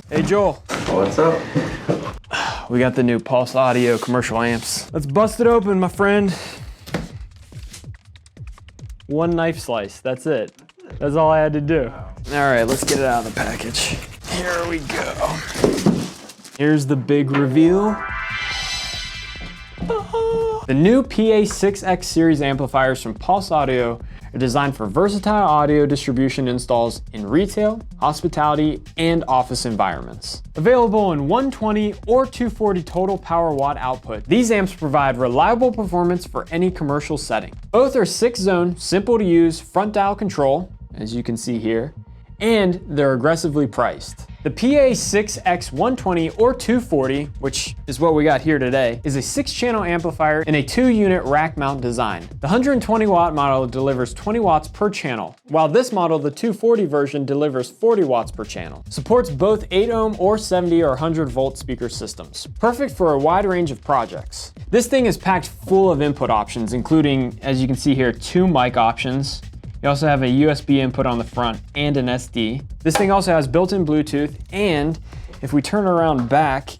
Hey Joel. What's up? We got the new Pulse Audio commercial amps. Let's bust it open, my friend. One knife slice, that's it. That's all I had to do. All right, let's get it out of the package. Here we go. Here's the big reveal. The new PA6X Series amplifiers from Pulse Audio are designed for versatile audio distribution installs in retail, hospitality, and office environments. Available in 120 or 240 total power watt output, these amps provide reliable performance for any commercial setting. Both are 6-zone, simple to use front dial control, as you can see here, and they're aggressively priced. The PA6X 120 or 240, which is what we got here today, is a 6-channel amplifier in a 2-unit rack mount design. The 120 watt model delivers 20 watts per channel, while this model, the 240 version, delivers 40 watts per channel. Supports both 8 ohm or 70 or 100 volt speaker systems. Perfect for a wide range of projects. This thing is packed full of input options, including, as you can see here, 2 mic options. You also have a USB input on the front and an SD. This thing also has built-in Bluetooth, and if we turn around back,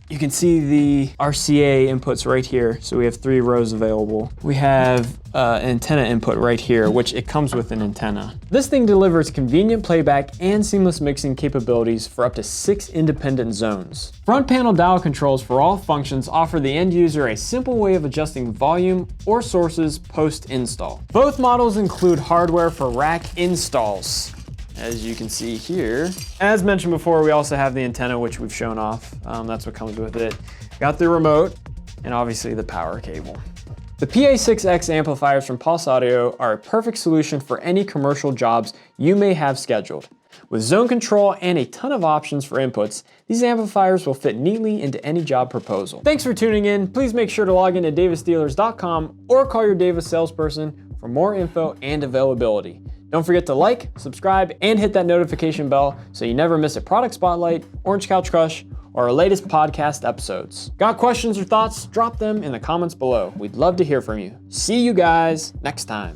you can see the RCA inputs right here. So we have 3 rows available. We have an antenna input right here, which it comes with an antenna. This thing delivers convenient playback and seamless mixing capabilities for up to 6 independent zones. Front panel dial controls for all functions offer the end user a simple way of adjusting volume or sources post-install. Both models include hardware for rack installs, as you can see here. As mentioned before, we also have the antenna, which we've shown off. That's what comes with it. Got the remote, and obviously the power cable. The PA6X amplifiers from Pulse Audio are a perfect solution for any commercial jobs you may have scheduled. With zone control and a ton of options for inputs, these amplifiers will fit neatly into any job proposal. Thanks for tuning in. Please make sure to log into davisdealers.com or call your Davis salesperson for more info and availability. Don't forget to like, subscribe, and hit that notification bell so you never miss a product spotlight, Orange Couch Crush, or our latest podcast episodes. Got questions or thoughts? Drop them in the comments below. We'd love to hear from you. See you guys next time.